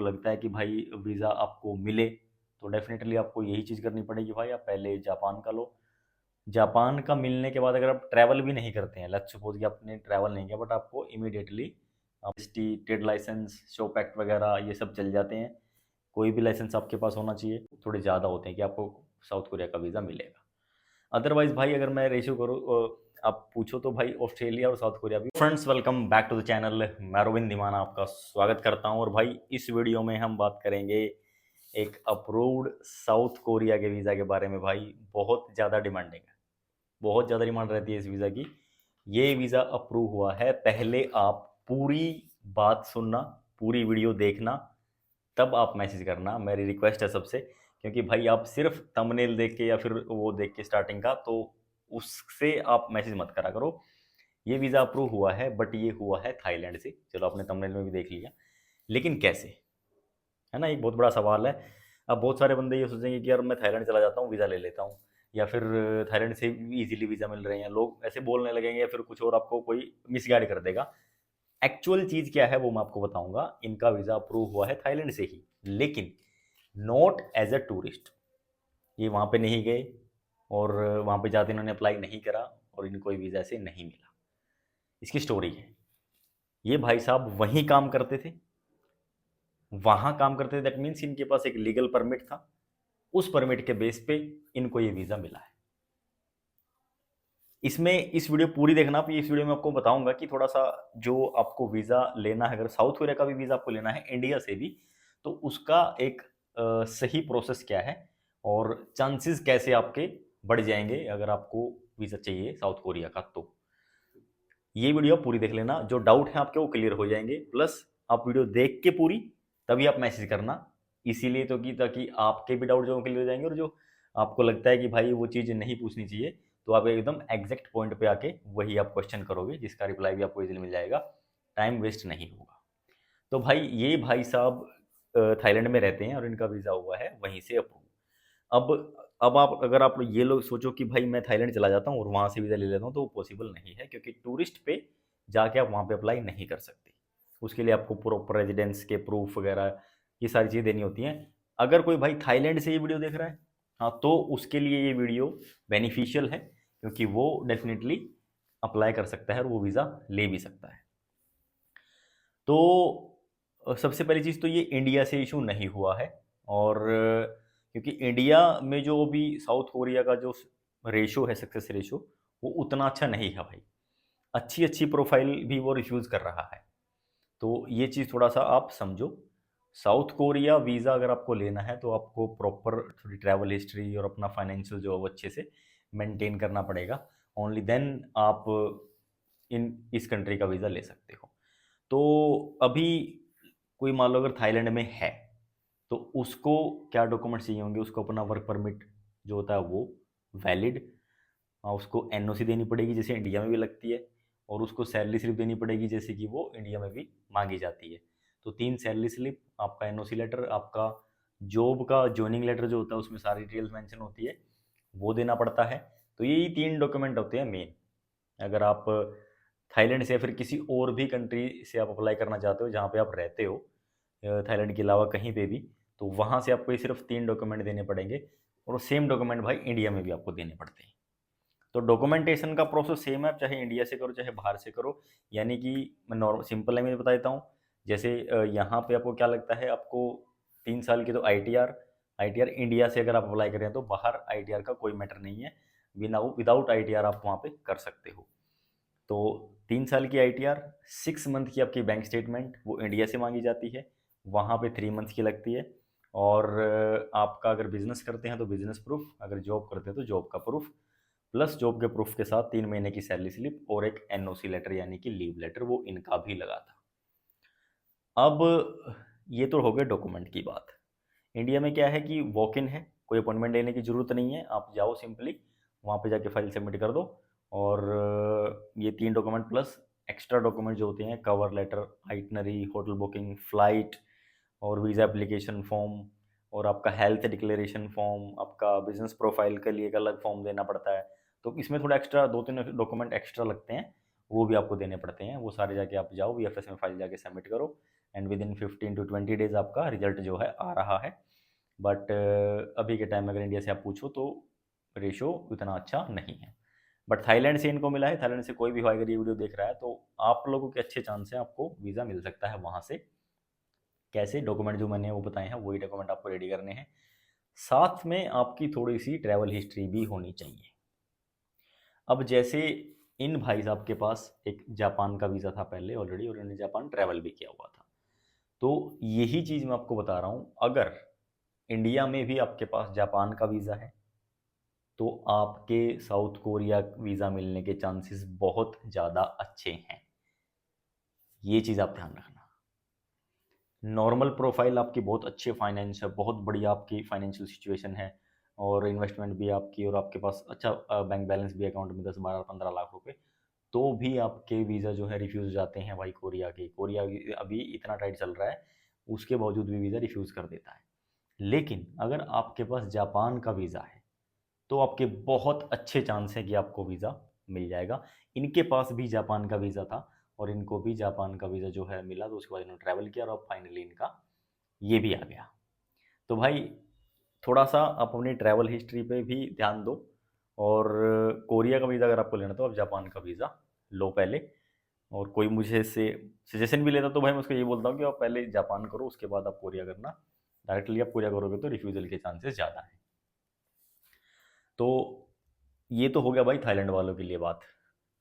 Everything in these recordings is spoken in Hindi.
आपको लगता है कि भाई वीज़ा आपको मिले, तो डेफ़िनेटली आपको यही चीज़ करनी पड़ेगी भाई, आप पहले जापान का लो। जापान का मिलने के बाद अगर आप ट्रैवल भी नहीं करते हैं, लेट्स सपोज़ कि आपने ट्रैवल नहीं किया, बट आपको immediately ST, trade licence, shop act वगैरह ये सब चल जाते हैं। कोई भी लाइसेंस आपके पास होना चाहिए, थोड़े ज़्यादा होते हैं कि आपको साउथ कोरिया का वीज़ा मिलेगा। अदरवाइज़ भाई अगर मैं रेशियो करूँ आप पूछो तो भाई ऑस्ट्रेलिया और साउथ कोरिया भी। Friends, welcome back to the channel. मैं रोविंद धीमान आपका स्वागत करता हूं। और भाई इस वीडियो में हम बात करेंगे एक अप्रूव्ड साउथ कोरिया के वीज़ा के बारे में। भाई बहुत ज़्यादा डिमांडिंग है, बहुत ज़्यादा डिमांड रहती है इस वीज़ा की। ये वीज़ा अप्रूव हुआ है, पहले आप पूरी बात सुनना, पूरी वीडियो देखना, तब आप मैसेज करना, मेरी रिक्वेस्ट है सबसे। क्योंकि भाई आप सिर्फ थंबनेल देख के या फिर वो देख के स्टार्टिंग का, तो उससे आप मैसेज मत करा करो। ये वीज़ा अप्रूव हुआ है, बट ये हुआ है थाईलैंड से। चलो आपने थंबनेल में भी देख लिया, लेकिन कैसे, है ना, एक बहुत बड़ा सवाल है। अब बहुत सारे बंदे ये सोचेंगे कि यार मैं थाईलैंड चला जाता हूँ, वीज़ा ले लेता हूँ, या फिर थाईलैंड से इजीली वीज़ा मिल रहे हैं, लोग ऐसे बोलने लगेंगे, या फिर कुछ और आपको कोई मिसगाइड कर देगा। एक्चुअल चीज़ क्या है वो मैं आपको बताऊंगा। इनका वीज़ा अप्रूव हुआ है थाईलैंड से ही, लेकिन नॉट एज अ टूरिस्ट। ये वहाँ पे नहीं गए और वहाँ पे जाते इन्होंने अप्लाई नहीं करा और इनको कोई वीज़ा से नहीं मिला। इसकी स्टोरी है, ये भाई साहब वहीं काम करते थे, वहाँ काम करते थे, दैट मीन्स इनके पास एक लीगल परमिट था। उस परमिट के बेस पे इनको ये वीज़ा मिला है। इसमें इस वीडियो पूरी देखना आप। इस वीडियो में आपको बताऊंगा कि थोड़ा सा जो आपको वीज़ा लेना है, अगर साउथ कोरिया का भी वीज़ा आपको लेना है इंडिया से भी, तो उसका एक सही प्रोसेस क्या है और चांसेस कैसे आपके बढ़ जाएंगे अगर आपको वीज़ा चाहिए साउथ कोरिया का। तो ये वीडियो आप पूरी देख लेना, जो डाउट है आपके वो क्लियर हो जाएंगे। प्लस आप वीडियो देख के पूरी, तभी आप मैसेज करना। इसीलिए तो कि ताकि आपके भी डाउट जो क्लियर हो जाएंगे, और जो आपको लगता है कि भाई वो चीज़ नहीं पूछनी चाहिए, तो आप एकदम एग्जैक्ट पॉइंट पे आके वही आप क्वेश्चन करोगे, जिसका रिप्लाई भी आपको इजीली मिल जाएगा, टाइम वेस्ट नहीं होगा। तो भाई ये भाई साहब थाईलैंड में रहते हैं और इनका वीज़ा हुआ है वहीं से अप्रूव। अब आप अगर आप ये लोग सोचो कि भाई मैं थाईलैंड चला जाता हूँ और वहाँ से वीज़ा ले लेता हूँ, तो वो पॉसिबल नहीं है, क्योंकि टूरिस्ट पे जाके आप वहाँ पे अप्लाई नहीं कर सकते। उसके लिए आपको प्रॉपर रेजिडेंस के प्रूफ वगैरह ये सारी चीज़ें देनी होती हैं। अगर कोई भाई थाईलैंड से ये वीडियो देख रहा है, हाँ, तो उसके लिए ये वीडियो बेनिफिशियल है, क्योंकि वो डेफिनेटली अप्लाई कर सकता है और वो वीज़ा ले भी सकता है। तो सबसे पहली चीज़ तो ये इंडिया से इशू नहीं हुआ है। और क्योंकि इंडिया में जो अभी साउथ कोरिया का जो रेशो है, सक्सेस रेशो, वो उतना अच्छा नहीं है भाई। अच्छी अच्छी प्रोफाइल भी वो रिफ्यूज़ कर रहा है। तो ये चीज़ थोड़ा सा आप समझो। साउथ कोरिया वीज़ा अगर आपको लेना है, तो आपको प्रॉपर थोड़ी ट्रैवल हिस्ट्री और अपना फाइनेंशियल जो है वो अच्छे से मेंटेन करना पड़ेगा। ओनली देन आप इन इस कंट्री का वीज़ा ले सकते हो। तो अभी कोई मान लो अगर थाईलैंड में है, तो उसको क्या डॉक्यूमेंट्स चाहिए होंगे? उसको अपना वर्क परमिट जो होता है वो वैलिड, उसको एनओसी देनी पड़ेगी जैसे इंडिया में भी लगती है, और उसको सैलरी स्लिप देनी पड़ेगी जैसे कि वो इंडिया में भी मांगी जाती है। तो 3 सैलरी स्लिप, आपका एनओसी लेटर, आपका जॉब का जॉइनिंग लेटर जो होता है उसमें सारी डिटेल्स मेंशन होती है, वो देना पड़ता है। तो यही 3 डॉक्यूमेंट होते हैं मेन। अगर आप थाईलैंड से या फिर किसी और भी कंट्री से आप अप्लाई करना चाहते हो जहाँ पे आप रहते हो, थाईलैंड के अलावा कहीं पे भी, तो वहाँ से आपको ये सिर्फ 3 डॉक्यूमेंट देने पड़ेंगे, और सेम डॉक्यूमेंट भाई इंडिया में भी आपको देने पड़ते हैं। तो डॉक्यूमेंटेशन का प्रोसेस सेम है, चाहे इंडिया से करो चाहे बाहर से करो। यानी कि मैं नॉर्मल सिंपल लैंग्वेज में बता देता हूँ। जैसे यहाँ पे आपको क्या लगता है, आपको 3 साल की तो आईटीआर, आईटीआर इंडिया से अगर आप अप्लाई करें तो बाहर आईटीआर का कोई मैटर नहीं है। विदाउट आईटीआर आप वहाँ पे कर सकते हो। तो 3 साल की आईटीआर, 6 मंथ की आपकी बैंक स्टेटमेंट वो इंडिया से मांगी जाती है, वहाँ पे 3 मंथ की लगती है। और आपका अगर बिजनेस करते हैं तो बिजनेस प्रूफ, अगर जॉब करते हैं तो जॉब का प्रूफ, प्लस जॉब के प्रूफ के साथ 3 महीने की सैलरी स्लिप और एक एनओसी लेटर यानी कि लीव लेटर, वो इनका भी लगा था। अब ये तो हो गए डॉक्यूमेंट की बात। इंडिया में क्या है कि वॉक इन है, कोई अपॉइंटमेंट लेने की ज़रूरत नहीं है, आप जाओ सिंपली वहाँ पे जाके फाइल सबमिट कर दो। और ये 3 डॉक्यूमेंट प्लस एक्स्ट्रा डॉक्यूमेंट जो होते हैं, cover letter, itinerary, hotel booking, flight और वीज़ा एप्लीकेशन फॉर्म, और आपका हेल्थ डिक्लेरेशन फॉर्म, आपका बिजनेस प्रोफाइल के लिए एक अलग फॉर्म देना पड़ता है। तो इसमें थोड़ा एक्स्ट्रा 2-3 डॉक्यूमेंट एक्स्ट्रा लगते हैं, वो भी आपको देने पड़ते हैं। वो सारे जाके आप जाओ वीएफएस में फाइल जाके सबमिट करो, and with in 15 to 20 days आपका रिजल्ट जो है आ रहा है। बट अभी के टाइम में अगर इंडिया से आप पूछो तो रेशो उतना अच्छा नहीं है। बट थाईलैंड से इनको मिला है। थाईलैंड से कोई भी हो अगर ये वीडियो देख रहा है तो आप लोगों के अच्छे चांस है, आपको वीज़ा मिल सकता है वहाँ से। कैसे? डॉक्यूमेंट जो मैंने वो बताए हैं वही डॉक्यूमेंट आपको रेडी करने हैं। साथ में आपकी थोड़ी सी ट्रैवल हिस्ट्री भी होनी चाहिए। अब जैसे इन भाई साहब के पास एक जापान का वीज़ा था पहले ऑलरेडी, और इन्होंने जापान ट्रैवल भी किया हुआ था। तो यही चीज़ मैं आपको बता रहा हूँ, अगर इंडिया में भी आपके पास जापान का वीज़ा है तो आपके साउथ कोरिया वीज़ा मिलने के चांसेस बहुत ज़्यादा अच्छे हैं। ये चीज़ आप ध्यान रखना। नॉर्मल प्रोफाइल आपकी बहुत अच्छे फाइनेंस है, बहुत बढ़िया आपकी फाइनेंशियल सिचुएशन है, और इन्वेस्टमेंट भी आपकी, और आपके पास अच्छा बैंक बैलेंस भी अकाउंट में 10 12 15 लाख रुपए, तो भी आपके वीज़ा जो है रिफ्यूज़ जाते हैं भाई कोरिया के। कोरिया अभी इतना टाइट चल रहा है, उसके बावजूद भी वीज़ा रिफ्यूज़ कर देता है। लेकिन अगर आपके पास जापान का वीज़ा है तो आपके बहुत अच्छे चांस हैं कि आपको वीज़ा मिल जाएगा। इनके पास भी जापान का वीज़ा था और इनको भी जापान का वीज़ा जो है मिला, तो उसके बाद इन्होंने ट्रैवल किया और अब फाइनली इनका ये भी आ गया। तो भाई थोड़ा-सा आप अपनी ट्रैवल हिस्ट्री पे भी ध्यान दो, और कोरिया का वीज़ा अगर आपको लेना तो आप जापान का वीज़ा लो पहले। और कोई मुझे इससे सजेशन भी लेता तो भाई मैं उसको ये बोलता हूँ कि आप पहले जापान करो, उसके बाद आप कोरिया करना। डायरेक्टली आप कोरिया करोगे तो रिफ्यूज़ल के चांसेस ज़्यादा हैं। तो ये तो हो गया भाई थाईलैंड वालों के लिए बात।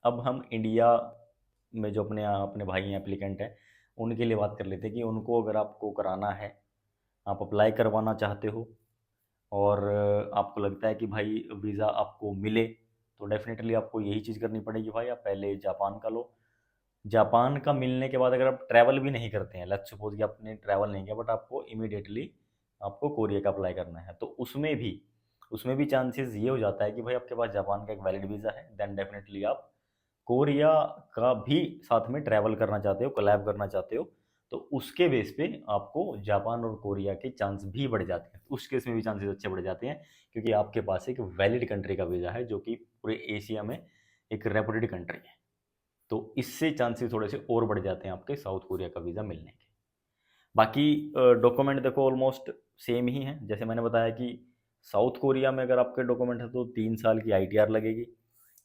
अब हम इंडिया में जो अपने अपने भाई हैं एप्लीकेंट हैं, उनके लिए बात कर लेते हैं कि उनको अगर आपको कराना है, आप अप्लाई करवाना चाहते हो, और आपको लगता है कि भाई वीज़ा आपको मिले, तो डेफ़िनेटली आपको यही चीज़ करनी पड़ेगी भाई, आप पहले जापान का लो। जापान का मिलने के बाद अगर आप ट्रैवल भी नहीं करते हैं, लेट्स सपोज़ कि आपने ट्रैवल नहीं किया, बट आपको इमीडिएटली आपको कोरिया का अप्लाई करना है, तो उसमें भी चांसेस ये हो जाता है कि भाई आपके पास जापान का एक वैलिड वीज़ा है, देन डेफ़िनेटली आप कोरिया का भी साथ में ट्रैवल करना चाहते हो, कोलैब करना चाहते हो, तो उसके बेस पे आपको जापान और कोरिया के चांस भी बढ़ जाते हैं। उस केस में भी चांसेस अच्छे बढ़ जाते हैं, क्योंकि आपके पास एक वैलिड कंट्री का वीज़ा है जो कि पूरे एशिया में एक रेपुटेड कंट्री है। तो इससे चांसेस थोड़े से और बढ़ जाते हैं आपके साउथ कोरिया का वीज़ा मिलने के। बाकी डॉक्यूमेंट देखो ऑलमोस्ट सेम ही हैं। जैसे मैंने बताया कि साउथ कोरिया में अगर आपके डॉक्यूमेंट है तो 3 साल की आईटीआर लगेगी,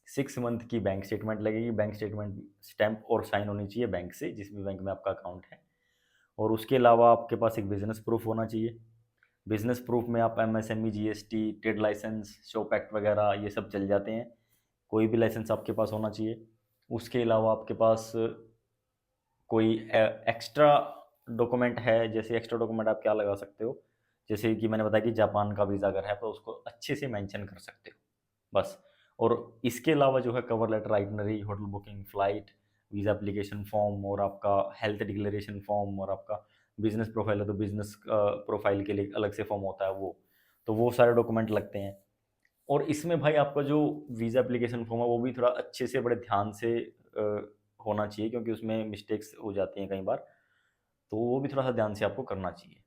6 मंथ की बैंक स्टेटमेंट लगेगी। बैंक स्टेटमेंट स्टैम्प और साइन होनी चाहिए बैंक से, जिस भी बैंक में आपका अकाउंट है। और उसके अलावा आपके पास एक बिजनेस प्रूफ होना चाहिए। बिजनेस प्रूफ में आप MSME, GST, trade licence, shop act वगैरह ये सब चल जाते हैं। कोई भी लाइसेंस आपके पास होना चाहिए। उसके अलावा आपके पास कोई एक्स्ट्रा डॉक्यूमेंट है, जैसे एक्स्ट्रा डॉक्यूमेंट आप क्या लगा सकते हो, जैसे कि मैंने बताया कि जापान का वीज़ा अगर है तो उसको अच्छे से मेंशन कर सकते हो बस। और इसके अलावा जो है cover letter, itinerary, hotel booking, flight, visa application form, और आपका हेल्थ डिक्लेरेशन फॉर्म, और आपका बिजनेस प्रोफाइल है तो बिजनेस प्रोफाइल के लिए अलग से फॉर्म होता है वो, तो वो सारे डॉक्यूमेंट लगते हैं। और इसमें भाई आपका जो वीज़ा एप्लीकेशन फॉर्म है वो भी थोड़ा अच्छे से बड़े ध्यान से होना चाहिए, क्योंकि उसमें मिस्टेक्स हो जाती हैं कई बार, तो वो भी थोड़ा-सा ध्यान से आपको करना चाहिए।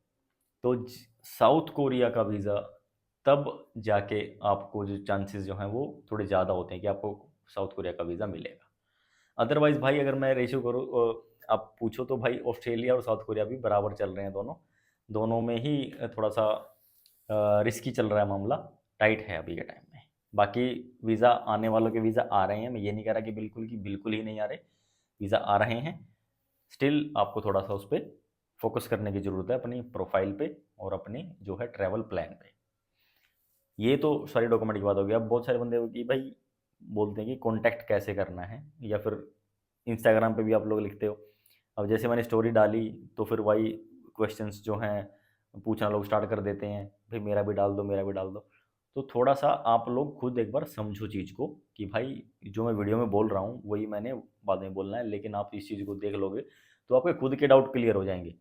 तो साउथ कोरिया का वीज़ा तब जाके आपको जो चांसेस जो हैं वो थोड़े ज़्यादा होते हैं कि आपको साउथ कोरिया का वीज़ा मिलेगा। अदरवाइज़ भाई अगर मैं रेशियो करूँ, आप पूछो तो भाई ऑस्ट्रेलिया और साउथ कोरिया भी बराबर चल रहे हैं दोनों। दोनों में ही थोड़ा-सा रिस्की चल रहा है मामला, टाइट है अभी के टाइम में। बाकी वीज़ा आने वालों के वीज़ा आ रहे हैं, मैं ये नहीं कह रहा कि बिल्कुल ही नहीं आ रहे, वीज़ा आ रहे हैं। स्टिल आपको थोड़ा-सा उस पे फ़ोकस करने की ज़रूरत है, अपनी प्रोफ़ाइल पे और अपने जो है ट्रैवल प्लान पे। ये तो सारी डॉक्यूमेंट की बात हो गई। अब बहुत सारे बंदे हो कि भाई बोलते हैं कि कॉन्टैक्ट कैसे करना है, या फिर इंस्टाग्राम पे भी आप लोग लिखते हो। अब जैसे मैंने स्टोरी डाली तो फिर वही क्वेश्चंस जो हैं पूछना लोग स्टार्ट कर देते हैं, भाई मेरा भी डाल दो, मेरा भी डाल दो। तो थोड़ा-सा आप लोग खुद एक बार समझो चीज़ को, कि भाई जो मैं वीडियो में बोल रहा हूँ वही मैंने बाद में बोलना है, लेकिन आप इस चीज़ को देख लोगे तो आपके खुद के डाउट क्लियर हो जाएँगे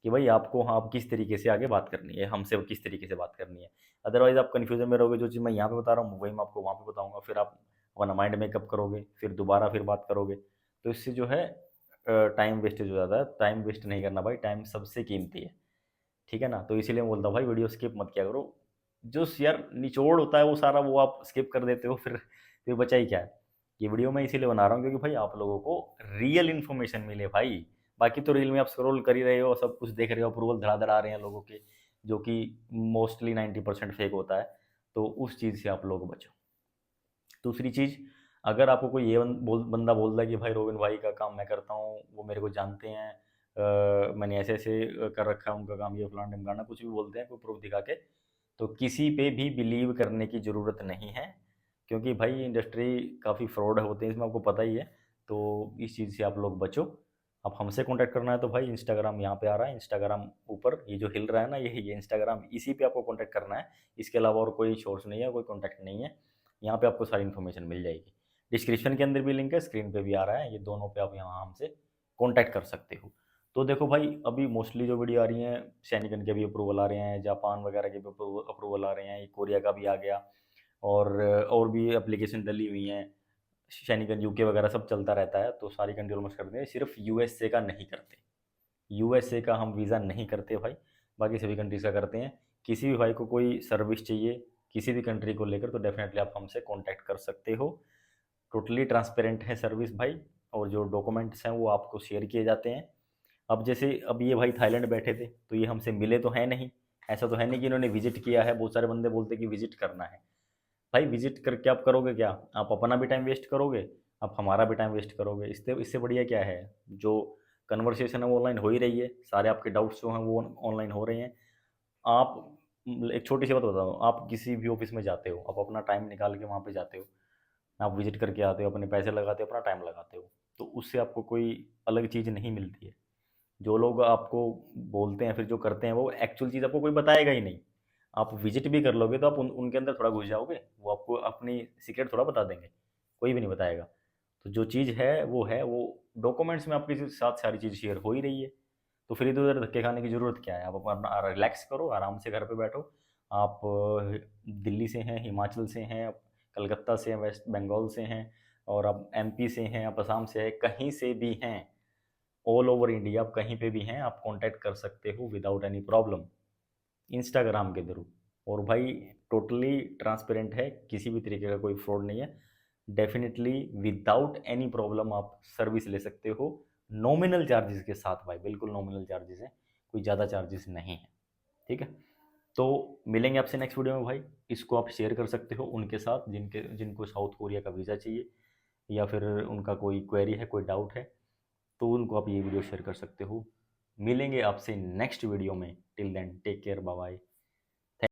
कि भाई आपको, हाँ, आप किस तरीके से आगे बात करनी है, हमसे किस तरीके से बात करनी है। अदरवाइज़ आप कन्फ्यूज़न में रहोगे, जो चीज़ मैं यहाँ पे बता रहा हूँ वही मैं आपको वहाँ पे बताऊँगा, फिर आप अपना माइंड मेकअप करोगे, फिर दोबारा फिर बात करोगे, तो इससे जो है टाइम वेस्टेज हो जाता है। टाइम वेस्ट नहीं करना भाई, टाइम सबसे कीमती है, ठीक है ना? तो इसीलिए मैं बोलता हूँ भाई वीडियो स्किप मत किया करो। जो यार निचोड़ होता है वो सारा वो आप स्किप कर देते हो, फिर बचा ही क्या है? ये वीडियो मैं इसीलिए बना रहा हूँ क्योंकि भाई आप लोगों को रियल इन्फॉर्मेशन मिले भाई। बाकी तो रील में आप स्क्रॉल कर ही रहे हो, सब कुछ देख रहे हो, अप्रूवल धड़ाधड़ आ रहे हैं लोगों के, जो कि मोस्टली 90% फेक होता है। तो उस चीज़ से आप लोग बचो। दूसरी चीज़, अगर आपको कोई ये बंदा बोलता है कि भाई रोबिन भाई का काम मैं करता हूँ, वो मेरे को जानते हैं, मैंने ऐसे ऐसे कर रखा है उनका काम, ये फलाना ढिमकाना कुछ भी बोलते हैं कोई प्रूफ दिखा के, तो किसी पे भी बिलीव करने की ज़रूरत नहीं है, क्योंकि भाई इंडस्ट्री काफ़ी फ्रॉड होते हैं इसमें, आपको पता ही है। तो इस चीज़ से आप लोग बचो। अब हमसे कांटेक्ट करना है तो भाई इंस्टाग्राम यहाँ पे आ रहा है, इंस्टाग्राम ऊपर ये जो हिल रहा है ना, ये इंस्टाग्राम, इसी पे आपको कांटेक्ट करना है। इसके अलावा और कोई सोर्स नहीं है, कोई कॉन्टैक्ट नहीं है। यहाँ पे आपको सारी इन्फॉर्मेशन मिल जाएगी। डिस्क्रिप्शन के अंदर भी लिंक है, स्क्रीन पे भी आ रहा है, ये दोनों पे आप यहाँ हमसे कॉन्टैक्ट कर सकते हो। तो देखो भाई, अभी मोस्टली जो वीडियो आ रही हैं, सैनिकन के भी अप्रूवल आ रहे हैं, जापान वगैरह के भी अप्रूवल आ रहे हैं, कोरिया का भी आ गया, और भी एप्लीकेशन डली हुई हैं, सैनिकन यूके वगैरह सब चलता रहता है, तो सारी कंट्री ऑलमोस्ट करते हैं, सिर्फ यूएसए का नहीं करते। यूएसए का हम वीज़ा नहीं करते भाई, बाकी सभी कंट्रीज़ का करते हैं। किसी भी भाई को कोई सर्विस चाहिए किसी भी कंट्री को लेकर, तो डेफिनेटली आप हमसे कांटेक्ट कर सकते हो। टोटली ट्रांसपेरेंट है सर्विस भाई, और जो डॉक्यूमेंट्स हैं वो आपको शेयर किए जाते हैं। अब जैसे अब ये भाई थाईलैंड बैठे थे, तो ये हमसे मिले तो हैं नहीं, ऐसा तो है नहीं कि इन्होंने विजिट किया है। बहुत सारे बंदे बोलते कि विजिट करना है। भाई विजिट करके आप करोगे क्या? आप अपना भी टाइम वेस्ट करोगे, आप हमारा भी टाइम वेस्ट करोगे। इससे इससे बढ़िया क्या है, जो कन्वर्सेशन है वो ऑनलाइन हो ही रही है, सारे आपके डाउट्स जो हैं वो ऑनलाइन हो रहे हैं। आप एक छोटी सी बात बता दूँ, आप किसी भी ऑफिस में जाते हो, आप अपना टाइम निकाल के वहाँ पे जाते हो, आप विजिट करके आते हो, अपने पैसे लगाते हो, अपना टाइम लगाते हो, तो उससे आपको कोई अलग चीज़ नहीं मिलती है। जो लोग आपको बोलते हैं, फिर जो करते हैं, वो एक्चुअल चीज़ आपको कोई बताएगा ही नहीं। आप विजिट भी कर लोगे तो आप उनके अंदर थोड़ा घुस जाओगे, वो आपको अपनी सीक्रेट थोड़ा बता देंगे, कोई भी नहीं बताएगा। तो जो चीज़ है वो डॉक्यूमेंट्स में आपके साथ सारी चीज़ शेयर हो ही रही है। तो फिर इधर उधर धक्के खाने की ज़रूरत क्या है? आप अपना रिलैक्स करो, आराम से घर पे बैठो। आप दिल्ली से हैं, हिमाचल से हैं, आप कलकत्ता से हैं, वेस्ट बंगाल से हैं, और आप एमपी से हैं, आप असम से हैं, कहीं से भी हैं, ऑल ओवर इंडिया आप कहीं पे भी हैं, आप कांटेक्ट कर सकते हो विदाउट एनी प्रॉब्लम, इंस्टाग्राम के थ्रू। और भाई टोटली ट्रांसपेरेंट है, किसी भी तरीके का कोई फ्रॉड नहीं है। डेफिनेटली विदाउट एनी प्रॉब्लम आप सर्विस ले सकते हो, नॉमिनल चार्जेस के साथ भाई, बिल्कुल नॉमिनल चार्जेस हैं, कोई ज़्यादा चार्जेस नहीं है। ठीक है, तो मिलेंगे आपसे नेक्स्ट वीडियो में भाई। इसको आप शेयर कर सकते हो उनके साथ जिनको साउथ कोरिया का वीज़ा चाहिए, या फिर उनका कोई क्वेरी है, कोई डाउट है, तो उनको आप ये वीडियो शेयर कर सकते हो। मिलेंगे आपसे नेक्स्ट वीडियो में, till then take care, bye bye.